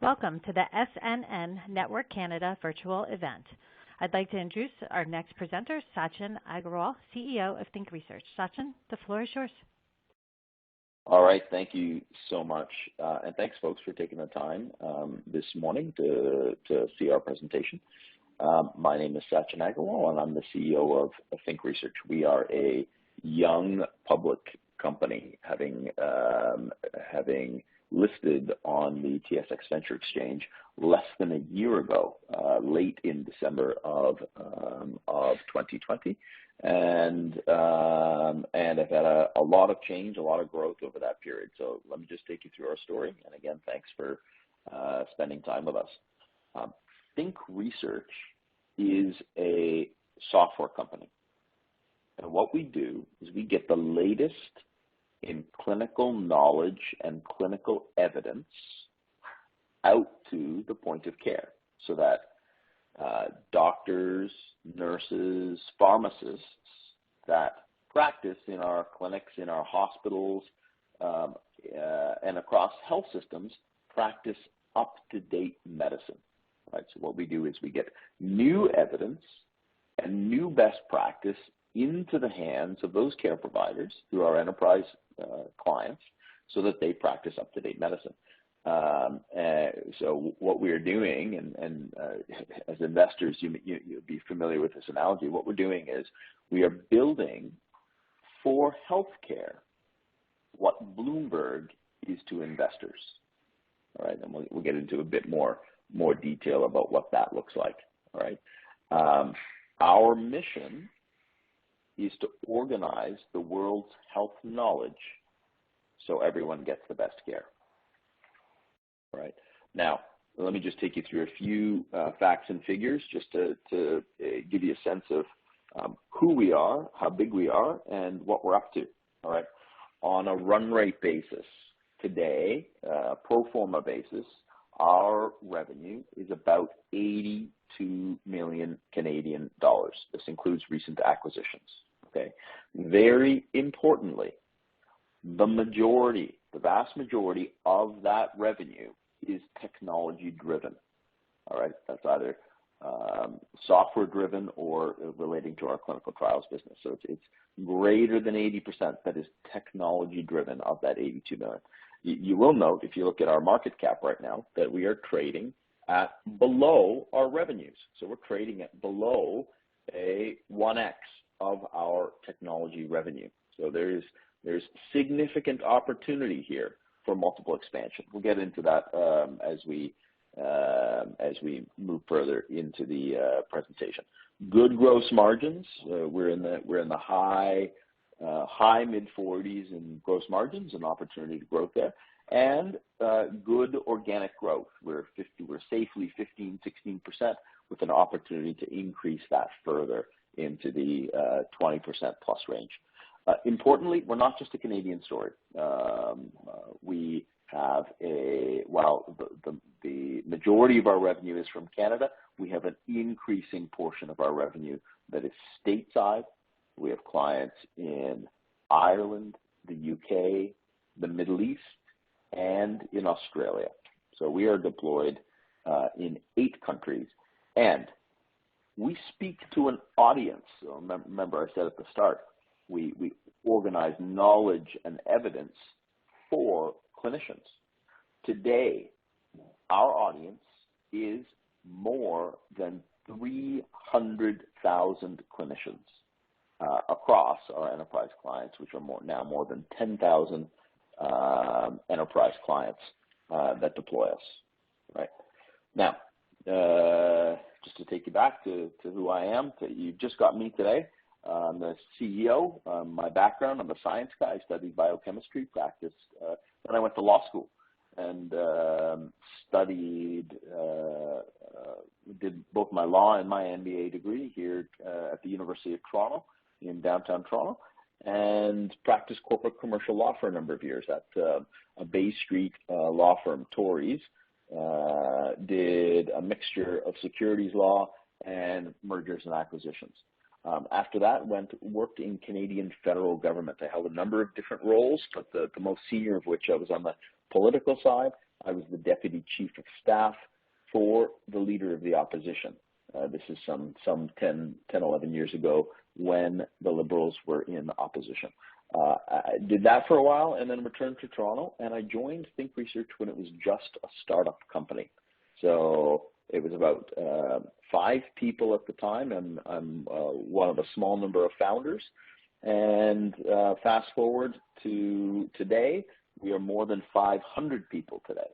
Welcome to the SNN.Network Canada virtual event. I'd like to introduce our next presenter, Sachin Aggarwal, CEO of Think Research. Sachin, the floor is yours. All right, thank you so much. And thanks, folks, for taking the time this morning to see our presentation. My name is Sachin Aggarwal, and I'm the CEO of Think Research. We are a young public company, having listed on the TSX Venture Exchange less than a year ago, late in December of 2020, and I've had a lot of change, a lot of growth over that period. So let me just take you through our story. And again, thanks for spending time with us. Think Research is a software company, and what we do is we get the latest in clinical knowledge and clinical evidence out to the point of care so that doctors, nurses, pharmacists that practice in our clinics, in our hospitals, and across health systems practice up-to-date medicine. Right? So what we do is we get new evidence and new best practice into the hands of those care providers through our enterprise clients so that they practice up-to-date medicine. So what we're doing, and as investors, you'll be familiar with this analogy, what we're doing is we are building for healthcare what Bloomberg is to investors. All right, and we'll get into a bit more detail about what that looks like. All right, our mission is to organize the world's health knowledge so everyone gets the best care. All right. Now, let me just take you through a few facts and figures just to give you a sense of who we are, how big we are, and what we're up to. All right. On a run rate basis today, pro forma basis, our revenue is about 82 million Canadian dollars. This includes recent acquisitions. Okay. Very importantly, the vast majority of that revenue is technology driven. All right. That's either software driven or relating to our clinical trials business. So it's greater than 80% that is technology driven of that 82 million. You will note, if you look at our market cap right now, that we are trading at below our revenues. So we're trading at below a 1x of our technology revenue. So there's significant opportunity here for multiple expansion. We'll get into that as we move further into the presentation. Good gross margins. We're in the high mid 40s in gross margins, and opportunity to growth there, and good organic growth. We're safely 15-16% with an opportunity to increase that further into the 20% plus range. Importantly, we're not just a Canadian story. We have while the majority of our revenue is from Canada, we have an increasing portion of our revenue that is stateside. We have clients in Ireland, the UK, the Middle East, and in Australia. So we are deployed in 8 countries, and we speak to an audience. So remember, I said at the start, we organize knowledge and evidence for clinicians. Today, our audience is more than 300,000 clinicians across our enterprise clients, which are now more than 10,000 enterprise clients that deploy us. Right now, just to take you back to who I am, you just got me today. I'm the CEO. My background, I'm a science guy. I studied biochemistry, practiced, then I went to law school and did both my law and my MBA degree here at the University of Toronto in downtown Toronto, and practiced corporate commercial law for a number of years at a Bay Street law firm, Torys. Did a mixture of securities law and mergers and acquisitions. After that, worked in Canadian federal government. I held a number of different roles, but the most senior of which I was on the political side, I was the deputy chief of staff for the leader of the opposition. This is some 10, 11 years ago when the Liberals were in opposition. I did that for a while and then returned to Toronto, and I joined Think Research when it was just a startup company. So it was about 5 people at the time, and I'm one of a small number of founders. And fast forward to today, we are more than 500 people today.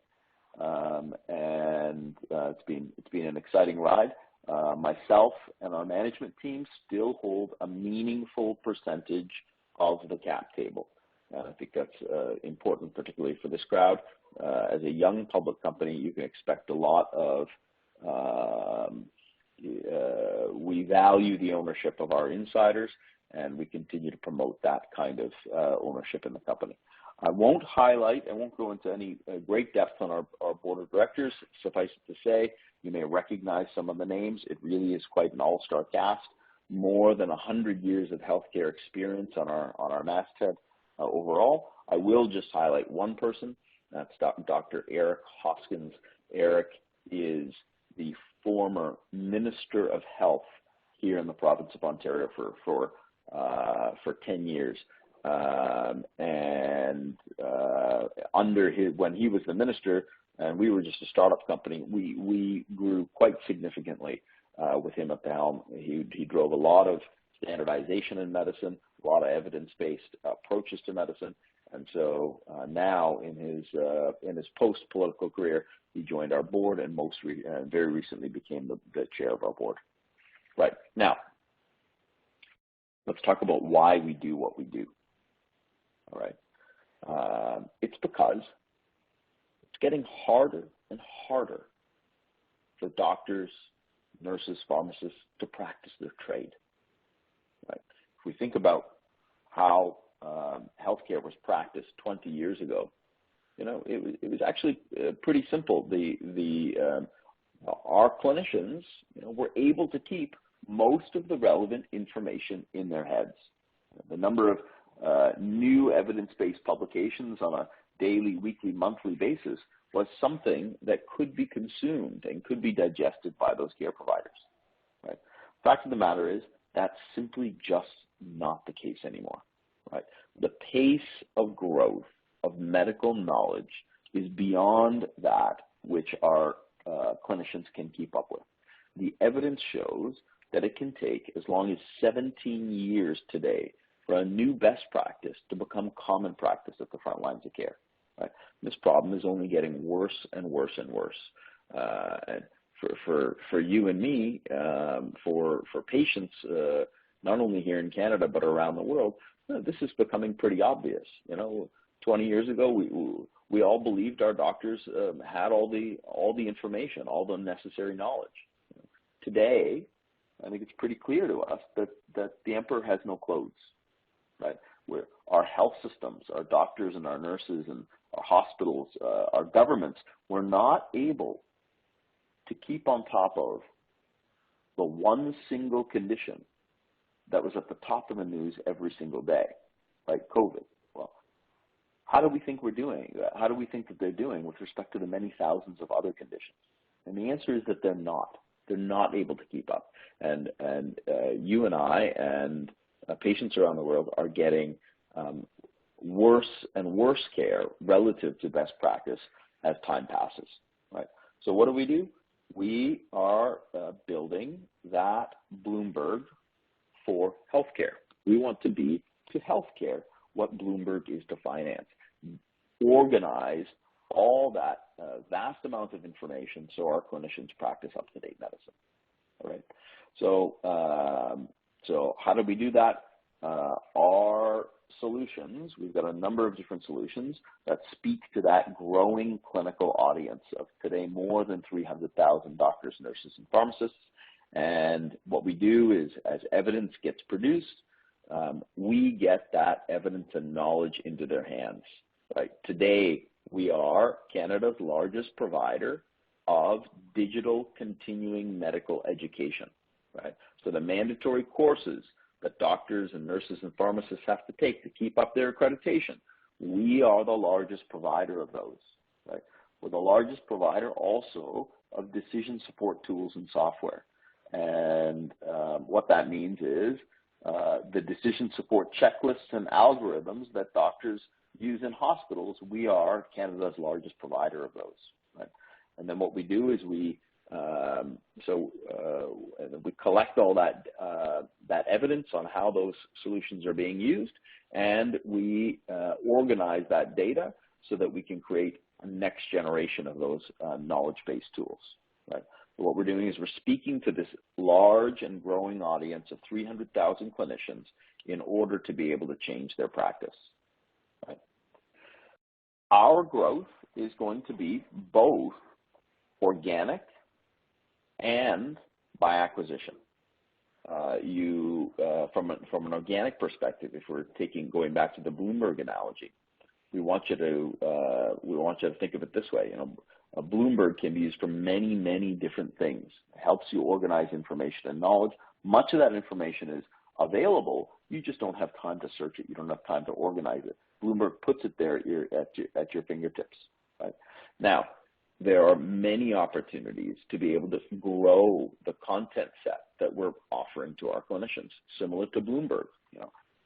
It's been an exciting ride. Myself and our management team still hold a meaningful percentage of the cap table. And I think that's important, particularly for this crowd. As a young public company, you can expect a lot of, we value the ownership of our insiders, and we continue to promote that kind of ownership in the company. I won't go into any great depth on our board of directors. Suffice it to say, you may recognize some of the names. It really is quite an all-star cast. More than 100 years of healthcare experience on our masthead overall. I will just highlight one person. That's Dr. Eric Hoskins. Eric is the former Minister of Health here in the province of Ontario for 10 years. When he was the minister and we were just a startup company, we grew quite significantly with him at the helm. He drove a lot of standardization in medicine, a lot of evidence-based approaches to medicine, and so now in his post-political career, he joined our board and very recently became the chair of our board. Right now, let's talk about why we do what we do. All right. It's because it's getting harder and harder for doctors, nurses, pharmacists to practice their trade. Right. If we think about how healthcare was practiced 20 years ago, it was actually pretty simple. Our clinicians, were able to keep most of the relevant information in their heads. The number of new evidence-based publications on a daily, weekly, monthly basis was something that could be consumed and could be digested by those care providers. Right? Fact of the matter is that's simply just not the case anymore. Right? The pace of growth of medical knowledge is beyond that which our clinicians can keep up with. The evidence shows that it can take as long as 17 years today for a new best practice to become common practice at the front lines of care. Right? This problem is only getting worse and worse and worse. And for you and me, for patients, not only here in Canada but around the world, this is becoming pretty obvious. 20 years ago, we all believed our doctors had all the information, all the necessary knowledge. Today, I think it's pretty clear to us that the emperor has no clothes. Right? Where our health systems, our doctors and our nurses and our hospitals, our governments were not able to keep on top of the one single condition that was at the top of the news every single day, like COVID. Well, how do we think we're doing? How do we think that they're doing with respect to the many thousands of other conditions? And the answer is that they're not. They're not able to keep up. And you and I and patients around the world are getting worse and worse care relative to best practice as time passes. Right? So what do? We are building that Bloomberg for healthcare. We want to be to healthcare what Bloomberg is to finance. Organize all that vast amount of information so our clinicians practice up-to-date medicine. All right. So how do we do that? Our solutions, we've got a number of different solutions that speak to that growing clinical audience of today more than 300,000 doctors, nurses, and pharmacists. And what we do is, as evidence gets produced, we get that evidence and knowledge into their hands. Right? Today, we are Canada's largest provider of digital continuing medical education. Right? So the mandatory courses that doctors and nurses and pharmacists have to take to keep up their accreditation, we are the largest provider of those. Right? We're the largest provider also of decision support tools and software. And what that means is the decision support checklists and algorithms that doctors use in hospitals, we are Canada's largest provider of those. Right? And then what we do is we collect all that evidence on how those solutions are being used, and we organize that data so that we can create a next generation of those knowledge-based tools. Right? So what we're doing is we're speaking to this large and growing audience of 300,000 clinicians in order to be able to change their practice. Right? Our growth is going to be both organic and by acquisition. From an organic perspective, if we're going back to the Bloomberg analogy, we want you to think of it this way. A Bloomberg can be used for many, many different things. It helps you organize information and knowledge. Much of that information is available. You just don't have time to search it. You don't have time to organize it. Bloomberg puts it there at your fingertips. Right? Now, there are many opportunities to be able to grow the content set that we're offering to our clinicians, similar to Bloomberg.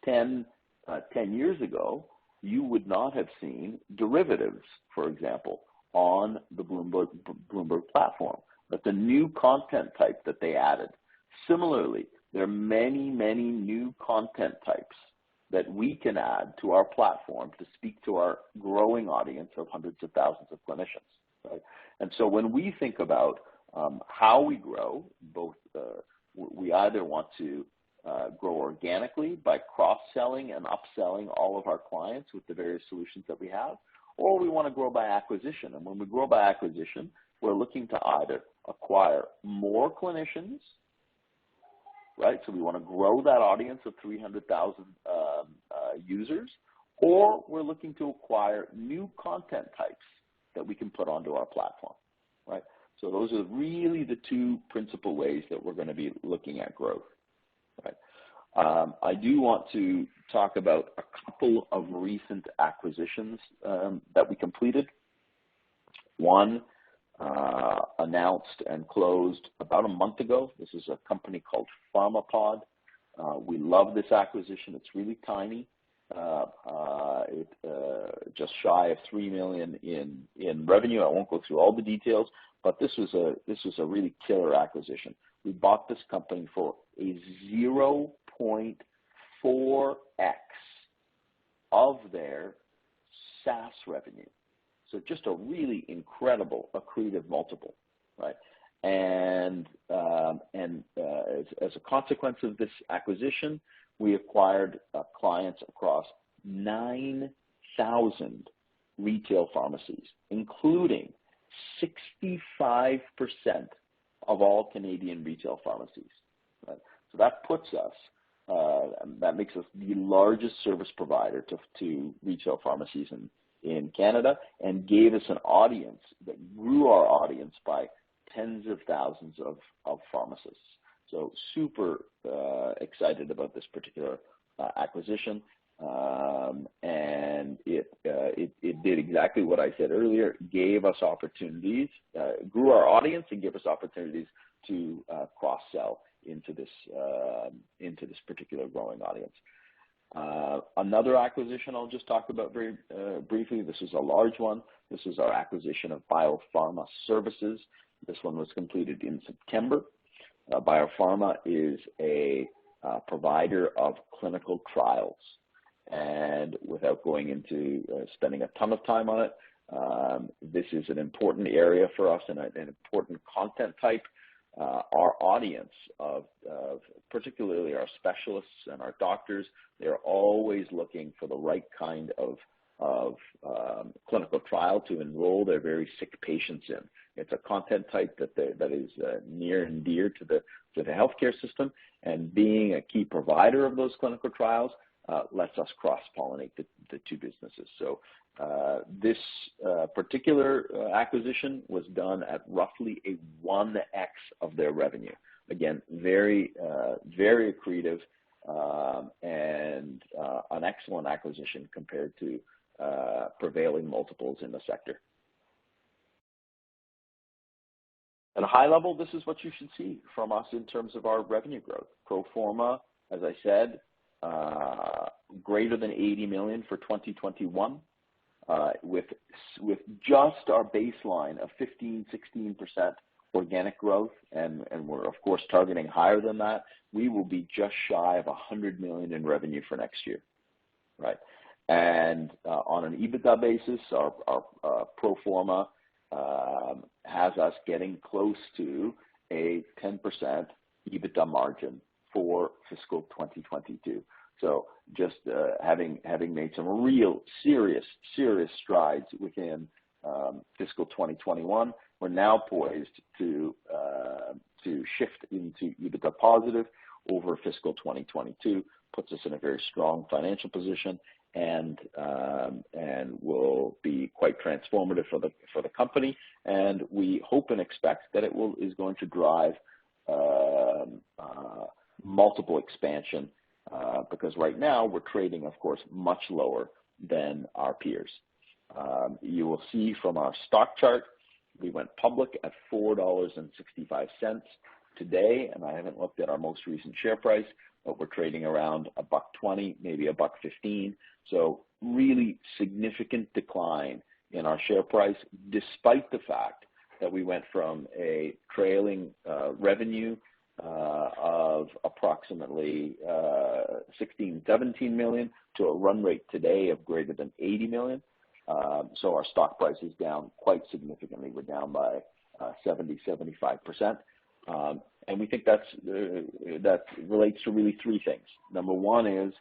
10 years ago, you would not have seen derivatives, for example, on the Bloomberg platform. That's a new content type that they added. Similarly, there are many, many new content types that we can add to our platform to speak to our growing audience of hundreds of thousands of clinicians. Right? And so when we think about how we grow, we either want to grow organically by cross-selling and upselling all of our clients with the various solutions that we have, or we want to grow by acquisition. And when we grow by acquisition, we're looking to either acquire more clinicians, right? So we want to grow that audience of 300,000 users, or we're looking to acquire new content types that we can put onto our platform, right? So those are really the two principal ways that we're going to be looking at growth, right? I do want to talk about a couple of recent acquisitions that we completed. One announced and closed about a month ago. This is a company called Pharmapod. We love this acquisition. It's really tiny. Just shy of $3 million in revenue. I won't go through all the details, but this was a really killer acquisition. We bought this company for a 0.4x of their SaaS revenue. So just a really incredible accretive multiple, right? And as a consequence of this acquisition, we acquired clients across 9,000 retail pharmacies, including 65% of all Canadian retail pharmacies. Right? So that puts us, that makes us the largest service provider to retail pharmacies in Canada, and gave us an audience that grew our audience by tens of thousands of pharmacists. So super excited about this particular acquisition, and it did exactly what I said earlier. Gave us opportunities, grew our audience, and gave us opportunities to cross-sell into this particular growing audience. Another acquisition I'll just talk about very briefly. This is a large one. This is our acquisition of BioPharma Services. This one was completed in September. BioPharma is a provider of clinical trials. And without going into spending a ton of time on it, this is an important area for us and an important content type. Our audience of particularly our specialists and our doctors, they're always looking for the right kind of clinical trial to enroll their very sick patients in. It's a content type that is near and dear to the healthcare system, and being a key provider of those clinical trials lets us cross-pollinate the two businesses. So this particular acquisition was done at roughly a 1x of their revenue. Again, very accretive and an excellent acquisition compared to prevailing multiples in the sector. at a high level, this is what you should see from us in terms of our revenue growth. Pro forma, as I said, greater than 80 million for 2021, with just our baseline of 15-16% organic growth, and we're of course targeting higher than that. We will be just shy of 100 million in revenue for next year, right? And on an EBITDA basis, our pro forma has us getting close to a 10% EBITDA margin for fiscal 2022. So just having made some real serious strides within fiscal 2021, we're now poised to shift into EBITDA positive over fiscal 2022. Puts us in a very strong financial position, and will be quite transformative for the company. And we hope and expect that is going to drive multiple expansion, because right now we're trading, of course, much lower than our peers. You will see from our stock chart, we went public at $4.65 today, and I haven't looked at our most recent share price, but we're trading around $1.20, maybe $1.15. So really significant decline in our share price, despite the fact that we went from a trailing revenue of approximately 16-17 million to a run rate today of greater than 80 million. So our stock price is down quite significantly. We're down by 70-75%. And we think that relates to really three things. Number one is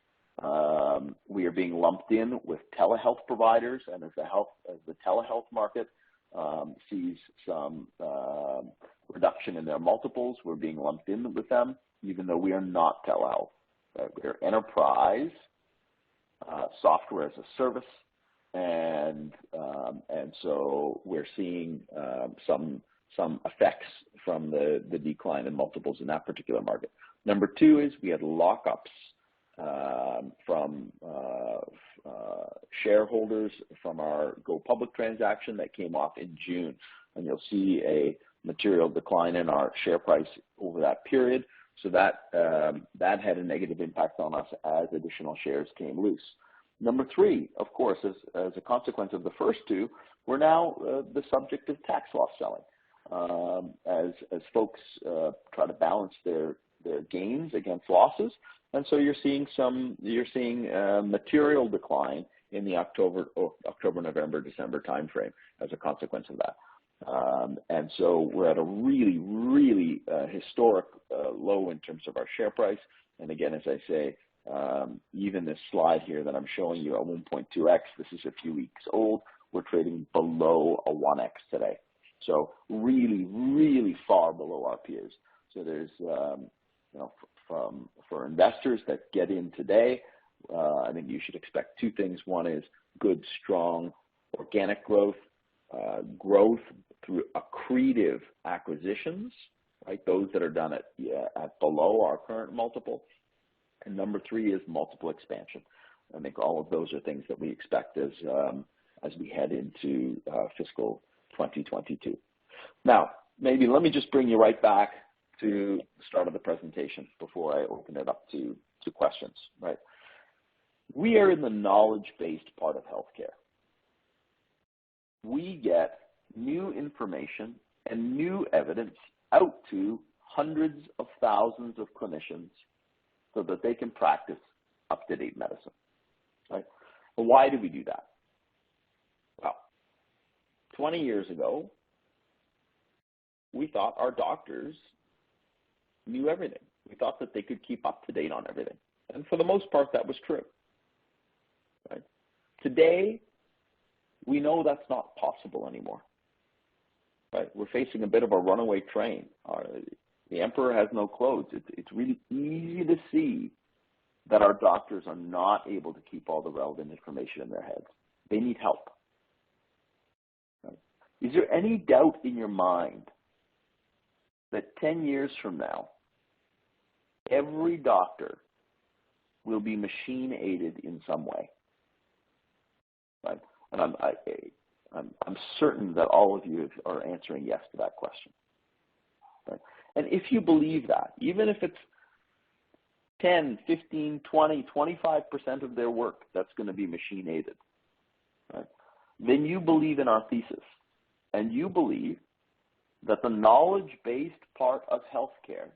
we are being lumped in with telehealth providers, and as the telehealth market sees some reduction in their multiples, we're being lumped in with them, even though we are not telehealth. We're enterprise software as a service, and so we're seeing some effects from the decline in multiples in that particular market. Number two is we had lockups from shareholders from our go public transaction that came off in June, and you'll see a material decline in our share price over that period. So that had a negative impact on us as additional shares came loose. Number three, of course, as a consequence of the first two, we're now the subject of tax loss selling. As folks try to balance their gains against losses, and so you're seeing material decline in the October, November, December timeframe as a consequence of that. And so we're at a really historic low in terms of our share price. And again, as I say, even this slide here that I'm showing you at 1.2x, this is a few weeks old. We're trading below a 1x today. So really far below our peers. So there's, for investors that get in today, I think you should expect two things. One is good, strong organic growth, growth through accretive acquisitions, right? Those that are done at below our current multiple. And number three is multiple expansion. I think all of those are things that we expect as we head into fiscal 2022. Now, maybe let me just bring you right back to the start of the presentation before I open it up to questions, right? We are in the knowledge-based part of healthcare. We get new information and new evidence out to hundreds of thousands of clinicians so that they can practice up-to-date medicine, right? Well, why do we do that? Well, 20 years ago, we thought our doctors knew everything. We thought that they could keep up to date on everything. And for the most part, that was true, right? Today, we know that's not possible anymore, right? We're facing a bit of a runaway train. The emperor has no clothes. It's really easy to see that our doctors are not able to keep all the relevant information in their heads. They need help. Right? Is there any doubt in your mind that 10 years from now, every doctor will be machine aided in some way? Right? And I'm certain that all of you are answering yes to that question. Right? And if you believe that, even if it's 10, 15, 20, 25% of their work that's going to be machine aided, right? Then you believe in our thesis, and you believe that the knowledge-based part of healthcare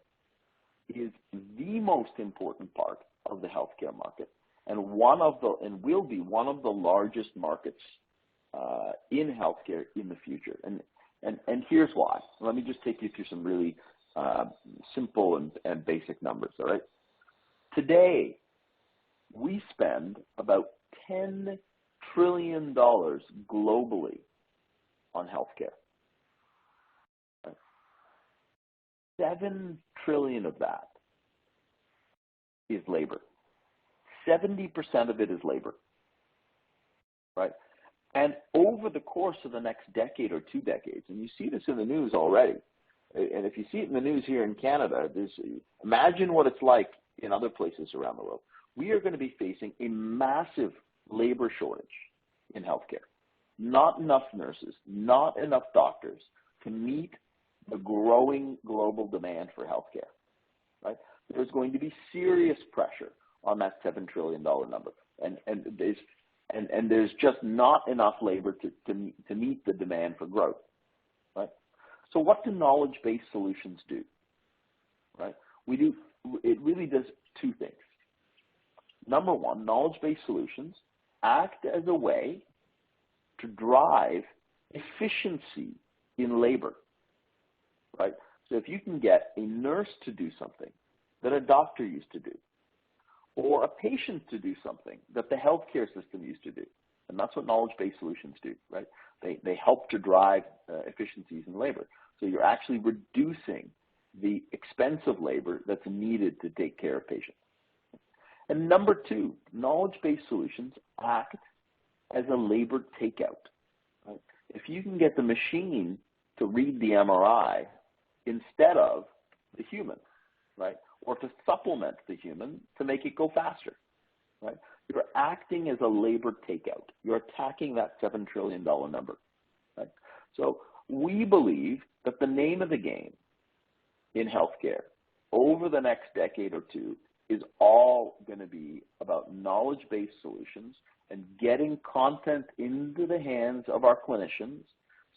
is the most important part of the healthcare market, and will be one of the largest markets in healthcare in the future. And here's why. Let me just take you through some really simple and basic numbers. All right. Today, we spend about $10 trillion globally on healthcare. Right? $7 trillion of that is labor. 70% of it is labor. Right? And over the course of the next decade or 2 decades, and you see this in the news already, and if you see it in the news here in Canada, imagine what it's like in other places around the world. We are going to be facing a massive labor shortage in healthcare. Not enough nurses, not enough doctors to meet the growing global demand for healthcare. Right? There's going to be serious pressure on that $7 trillion number, and there's just not enough labor to meet the demand for growth. Right? So what do knowledge-based solutions do? Right? It really does 2 things. Number one, knowledge-based solutions act as a way to drive efficiency in labor, right? So if you can get a nurse to do something that a doctor used to do, or a patient to do something that the healthcare system used to do, and that's what knowledge-based solutions do, right? They help to drive efficiencies in labor. So you're actually reducing the expense of labor that's needed to take care of patients. And number 2, knowledge-based solutions act as a labor takeout. Right? If you can get the machine to read the MRI instead of the human, right, or to supplement the human to make it go faster, right, you're acting as a labor takeout. You're attacking that $7 trillion number. Right? So we believe that the name of the game in healthcare over the next decade or 2 is all going to be about knowledge-based solutions and getting content into the hands of our clinicians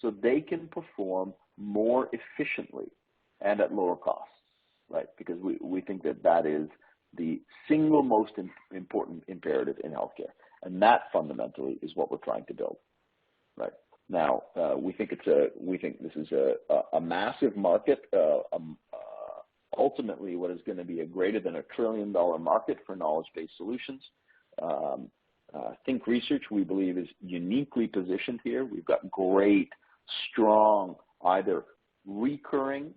so they can perform more efficiently and at lower costs, right? Because we think that is the single most important imperative in healthcare, and that fundamentally is what we're trying to build, right? Now, we think this is a massive market. Ultimately, what is going to be a greater than $1 trillion market for knowledge-based solutions. Think Research, we believe, is uniquely positioned here. We've got great, strong, either recurring,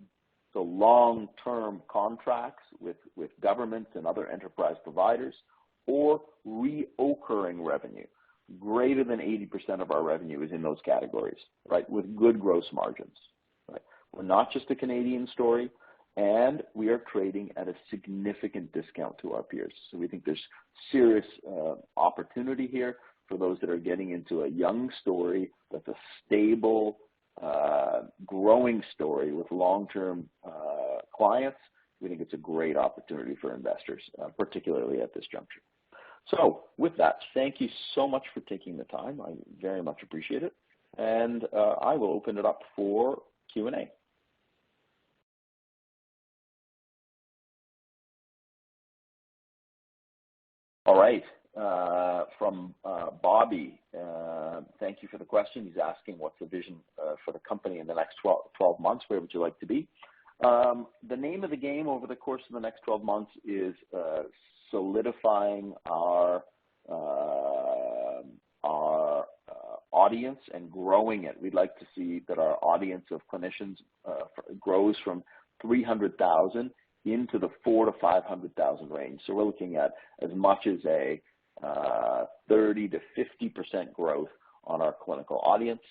so long-term contracts with governments and other enterprise providers, or reoccurring revenue. Greater than 80% of our revenue is in those categories, right, with good gross margins. Right? We're not just a Canadian story, and we are trading at a significant discount to our peers. So we think there's serious opportunity here for those that are getting into a young story that's a stable, growing story with long-term clients. We think it's a great opportunity for investors, particularly at this juncture. So with that, thank you so much for taking the time. I very much appreciate it. And I will open it up for Q&A. All right, from Bobby, thank you for the question. He's asking what's the vision for the company in the next 12 months, where would you like to be? The name of the game over the course of the next 12 months is solidifying our audience and growing it. We'd like to see that our audience of clinicians grows from 300,000 into the 400,000 to 500,000 range. So we're looking at as much as a 30 to 50% growth on our clinical audience.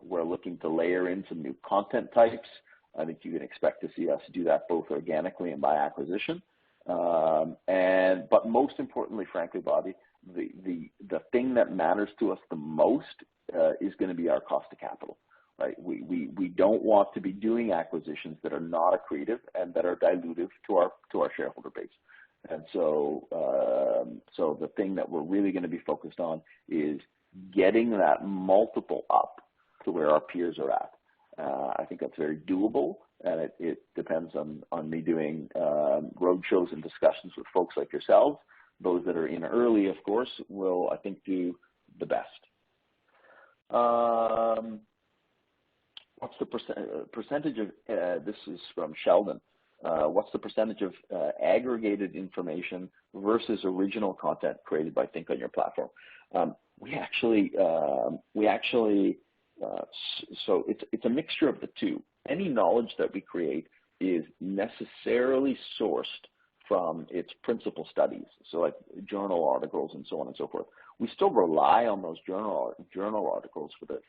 We're looking to layer in some new content types. I think you can expect to see us do that both organically and by acquisition. But most importantly, frankly, Bobby, the thing that matters to us the most is going to be our cost of capital. right? We don't want to be doing acquisitions that are not accretive and that are dilutive to our shareholder base. And so the thing that we're really going to be focused on is getting that multiple up to where our peers are at. I think that's very doable, and it depends on me doing road shows and discussions with folks like yourselves. Those that are in early, of course, will, I think, do the best. What's the percentage of, this is from Sheldon, what's the percentage of aggregated information versus original content created by Think on your platform? So it's a mixture of the two. Any knowledge that we create is necessarily sourced from its principal studies, so like journal articles and so on and so forth. We still rely on those journal articles for the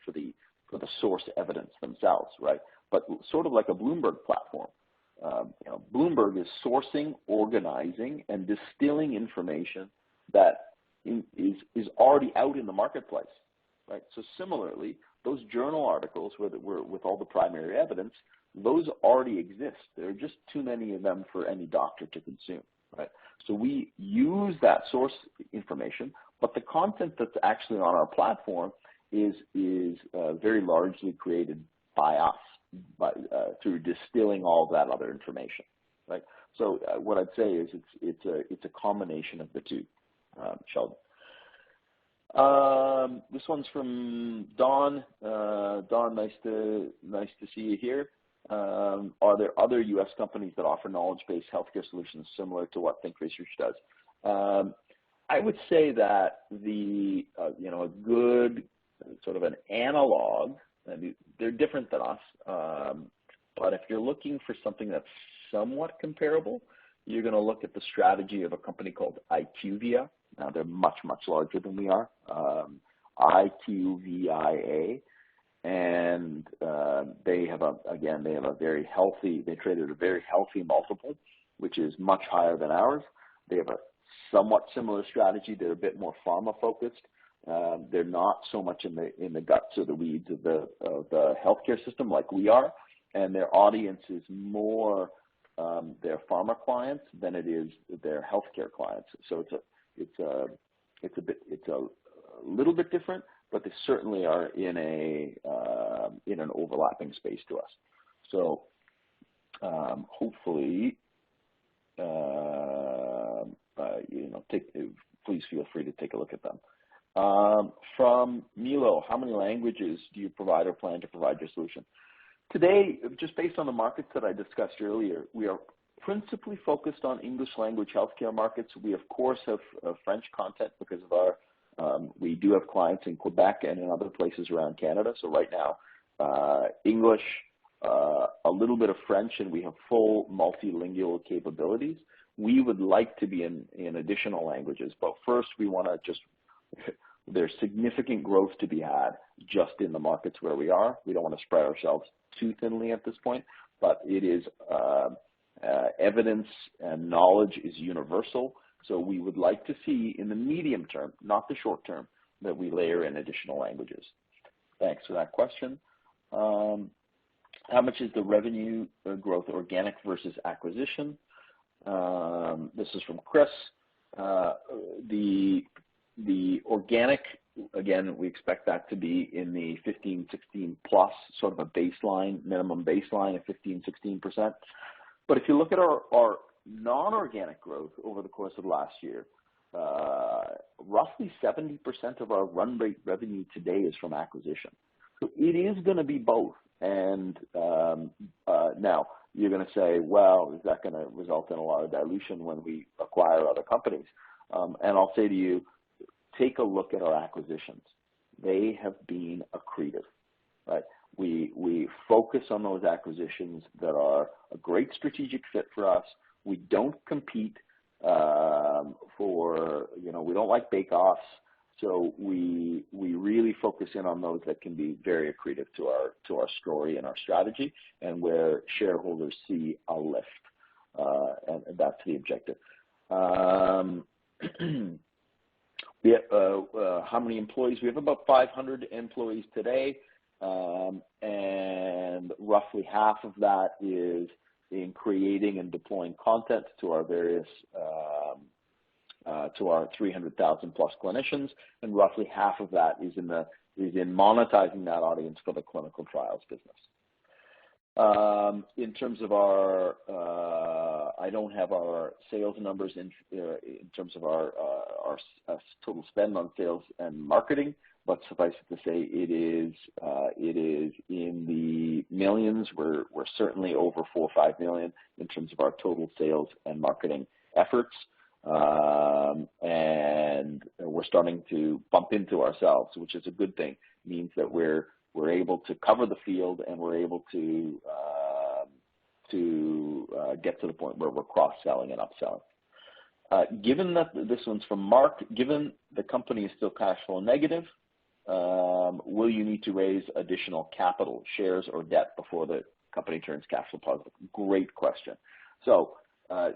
source evidence themselves, right? But sort of like a Bloomberg platform, Bloomberg is sourcing, organizing, and distilling information that is already out in the marketplace, right? So similarly, those journal articles with all the primary evidence, those already exist. There are just too many of them for any doctor to consume, right? So we use that source information, but the content that's actually on our platform is very largely created by us, through distilling all that other information, right? So what I'd say is it's a combination of the two, Sheldon. This one's from Don. Don, nice to see you here. Are there other U.S. companies that offer knowledge-based healthcare solutions similar to what Think Research does? I would say that a good sort of an analog, they're different than us, but if you're looking for something that's somewhat comparable, you're going to look at the strategy of a company called IQVIA. Now, they're much, much larger than we are, IQVIA, and they have a very healthy, they traded a very healthy multiple, which is much higher than ours. They have a somewhat similar strategy. They're a bit more pharma focused. They're not so much in the guts or the weeds of the healthcare system like we are, and their audience is more their pharma clients than it is their healthcare clients. So it's a little bit different, but they certainly are in an overlapping space to us. So hopefully, please feel free to take a look at them. From Milo, how many languages do you provide or plan to provide your solution? Today, just based on the markets that I discussed earlier, we are principally focused on English language healthcare markets. We, of course, have French content because of our, we do have clients in Quebec and in other places around Canada. So right now, English, a little bit of French, and we have full multilingual capabilities. We would like to be in additional languages, but first we want to there's significant growth to be had just in the markets where we are. We don't want to spread ourselves too thinly at this point, but it is evidence and knowledge is universal. So we would like to see in the medium term, not the short term, that we layer in additional languages. Thanks for that question. How much is the revenue growth organic versus acquisition? This is from Chris. The organic, again, we expect that to be in the 15, 16 plus, sort of a baseline, minimum baseline of 15, 16%. But if you look at our non-organic growth over the course of last year, roughly 70% of our run rate revenue today is from acquisition. So it is going to be both. And now you're going to say, well, is that going to result in a lot of dilution when we acquire other companies? And I'll say to you, take a look at our acquisitions. They have been accretive, right? We focus on those acquisitions that are a great strategic fit for us. We don't compete we don't like bake-offs. So we really focus in on those that can be very accretive to our story and our strategy, and where shareholders see a lift, and that's the objective. We have, how many employees? We have about 500 employees today. and roughly half of that is in creating and deploying content to our various to our 300,000 plus clinicians, and roughly half of that is in monetizing that audience for the clinical trials business. In terms of our, I don't have our sales numbers in terms of our total spend on sales and marketing, but suffice it to say, it is in the millions. We're certainly over $4 or $5 million in terms of our total sales and marketing efforts, and we're starting to bump into ourselves, which is a good thing. It means that we're able to cover the field, and we're able to get to the point where we're cross-selling and upselling. Given that this one's from Mark, given the company is still cash flow negative, will you need to raise additional capital, shares, or debt before the company turns cash flow positive? Great question. So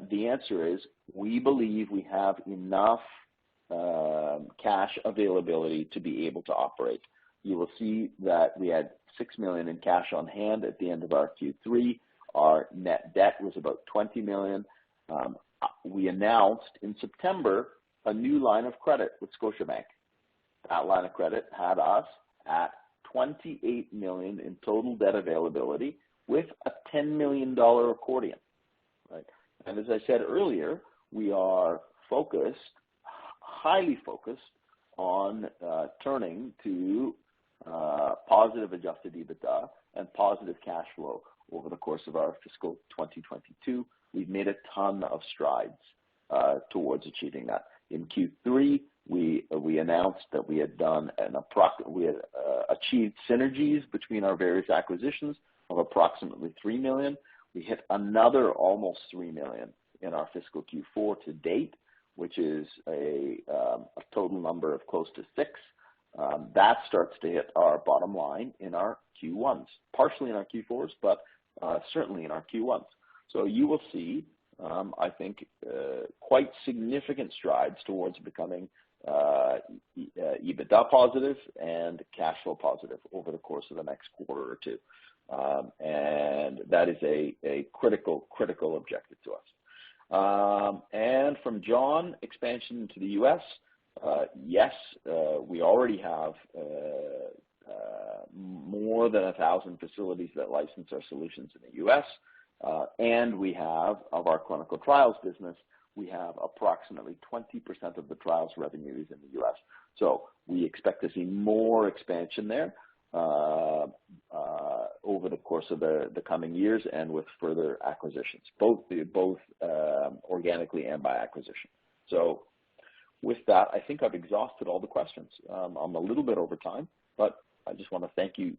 the answer is we believe we have enough cash availability to be able to operate. You will see that we had $6 million in cash on hand at the end of our Q3. Our net debt was about $20 million. We announced in September a new line of credit with Scotiabank. That line of credit had us at $28 million in total debt availability with a $10 million accordion. Right? And as I said earlier, we are focused, highly focused on turning to positive adjusted EBITDA and positive cash flow over the course of our fiscal 2022. We've made a ton of strides towards achieving that. In Q3, we announced that we had done achieved synergies between our various acquisitions of approximately $3 million. We hit another almost $3 million in our fiscal Q4 to date, which is a total number of close to $6 million. That starts to hit our bottom line in our Q1s, partially in our Q4s, but certainly in our Q1s. So you will see, I think, quite significant strides towards becoming EBITDA positive and cash flow positive over the course of the next quarter or two. And that is a critical objective to us. And from John, expansion into the U.S. Yes, we already have more than 1,000 facilities that license our solutions in the U.S. And we have, of our clinical trials business, we have approximately 20% of the trials revenues in the U.S. So we expect to see more expansion there over the course of the coming years and with further acquisitions, both organically and by acquisition. So with that, I think I've exhausted all the questions. I'm a little bit over time, but I just want to thank you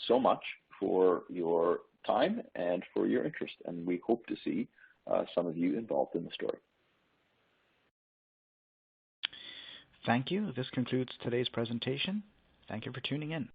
so much for your time and for your interest, and we hope to see some of you involved in the story. Thank you. This concludes today's presentation. Thank you for tuning in.